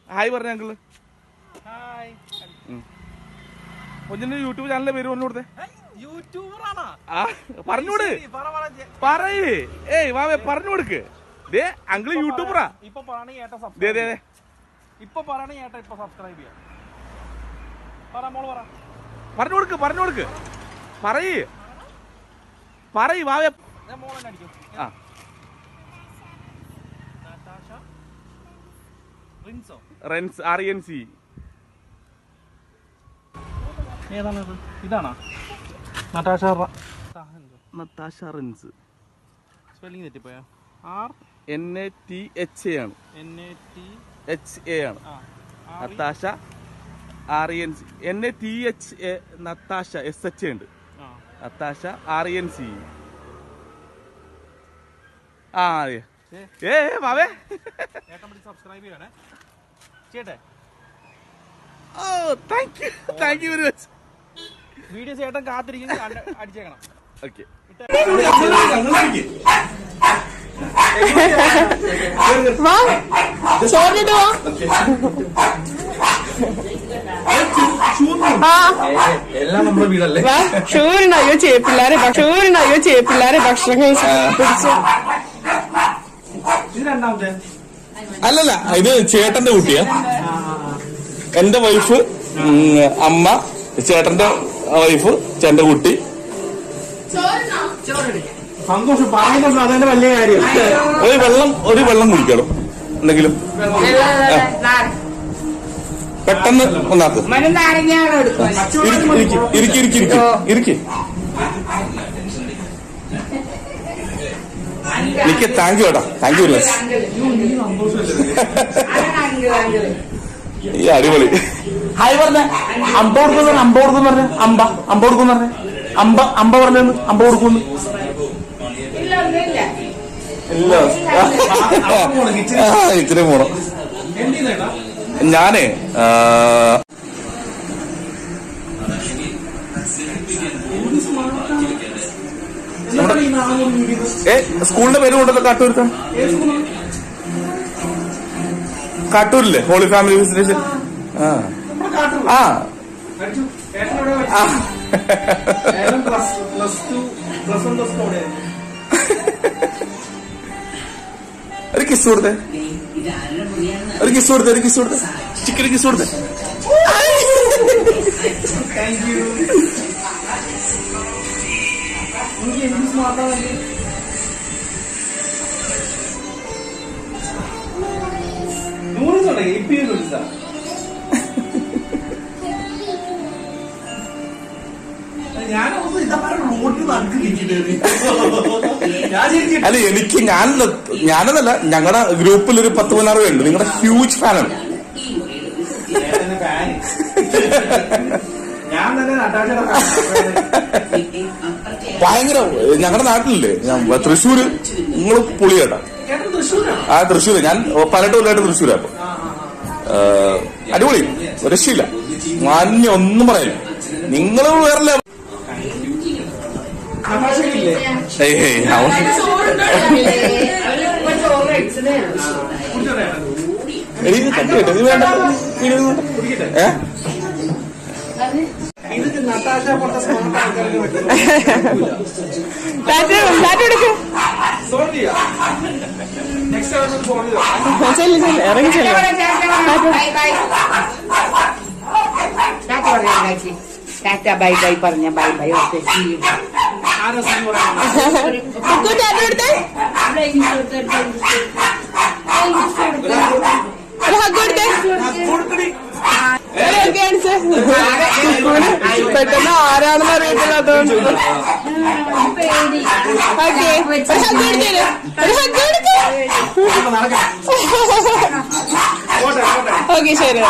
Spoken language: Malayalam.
ഹായ് പറഞ്ഞ അങ്കിള്. കൊഞ്ചിന്റെ യൂട്യൂബ് ചാനലിന്റെ പേര് പറഞ്ഞു കൊടുത്തേ. പറഞ്ഞോട് പറയേ. ഏയ് വാവേ പറഞ്ഞു കൊടുക്ക്. ദേ അങ്കിള് യൂട്യൂബറാ. പറഞ്ഞു കൊടുക്ക് പറയേ വാവേ. Rinse RNC. ഏതാണത്? ഇതാണോ? നട്ടാഷ റെൻസ്. സ്പെല്ലിംഗ് തെറ്റിപ്പോയോ? NATHA ആണ്. NATHA ആണ്. നത്താഷ RNC. NATHA നത്താഷ SHA ഉണ്ട്. നത്താഷ RNC. അതെ. വാവേ സബ്സ്ക്രൈബ് ചെയ്യണേ ചേട്ടേ. ഓ thank you very much. Video ചേട്ടൻ കാത്തിരിക്കുന്നത് അടിച്ചേക്കണം. ഓക്കെ. എല്ലാം നമ്മുടെ വീടല്ലേ. ഷൂറിനായോ ചേപ്പില്ലാരെ ഭക്ഷണം കഴിച്ചു. അല്ലല്ല, ഇത് ചേട്ടന്റെ കുട്ടിയാ. എന്റെ വൈഫ്, അമ്മ, ചേട്ടന്റെ വൈഫ്, ചേട്ടന്റെ കുട്ടി. സന്തോഷം പറയുന്നുണ്ടോ? അതെന്റെ വലിയ കാര്യം. ഒരു വെള്ളം കുടിക്കണം എന്തെങ്കിലും പെട്ടെന്ന് ഒന്നാക്ക്. ഇരിക്ക്. എനിക്ക് താങ്ക് യു കേട്ടോ. Thank you very much. ഈ അടിപൊളി. ഹായ് പറഞ്ഞ അമ്പ കൊടുക്കുന്ന പറഞ്ഞ അമ്പ കൊടുക്കുന്ന പറഞ്ഞ അമ്പ പറഞ്ഞു അമ്പ കൊടുക്കുന്നു. ഇല്ല ഇച്ചിരി പോണം. ഞാനേ സ്കൂളിന്റെ പേര് കൊണ്ടല്ലോ കാട്ടൂരില്ലേ ഹോളി ഫാമിലി വിസിറ്റേഷൻ. ഒരു കിസ് കൊടുത്തേ. ചിക്കൻ കിസ് കൊടുത്തേ. അല്ല എനിക്ക് ഞാനെന്നല്ല, ഞങ്ങളുടെ ഗ്രൂപ്പിൽ ഒരു 10-16 പേരുണ്ട്. നിങ്ങളുടെ ഹ്യൂജ് ഫാനാണ്. ഭയങ്കര. ഞങ്ങളുടെ നാട്ടിലില്ലേ, തൃശ്ശൂര് നിങ്ങള് പുളിയേട്ടാ. തൃശ്ശൂര് ഞാൻ 18 കൊല്ലമായിട്ട് തൃശ്ശൂരാ. അപ്പൊ അടിപൊളി, രക്ഷയില്ല. മാന്യം ഒന്നും പറയില്ല. നിങ്ങള് വേറെ എനിക്ക് കണ്ടിട്ട് നീ വേണ്ട. ബൈ ബൈ പറഞ്ഞ ബൈ ബൈ. പെട്ടെന്ന് ആരാണെന്ന് അറിയത്തില്ല, അതുകൊണ്ട് ഓക്കെ ശരി.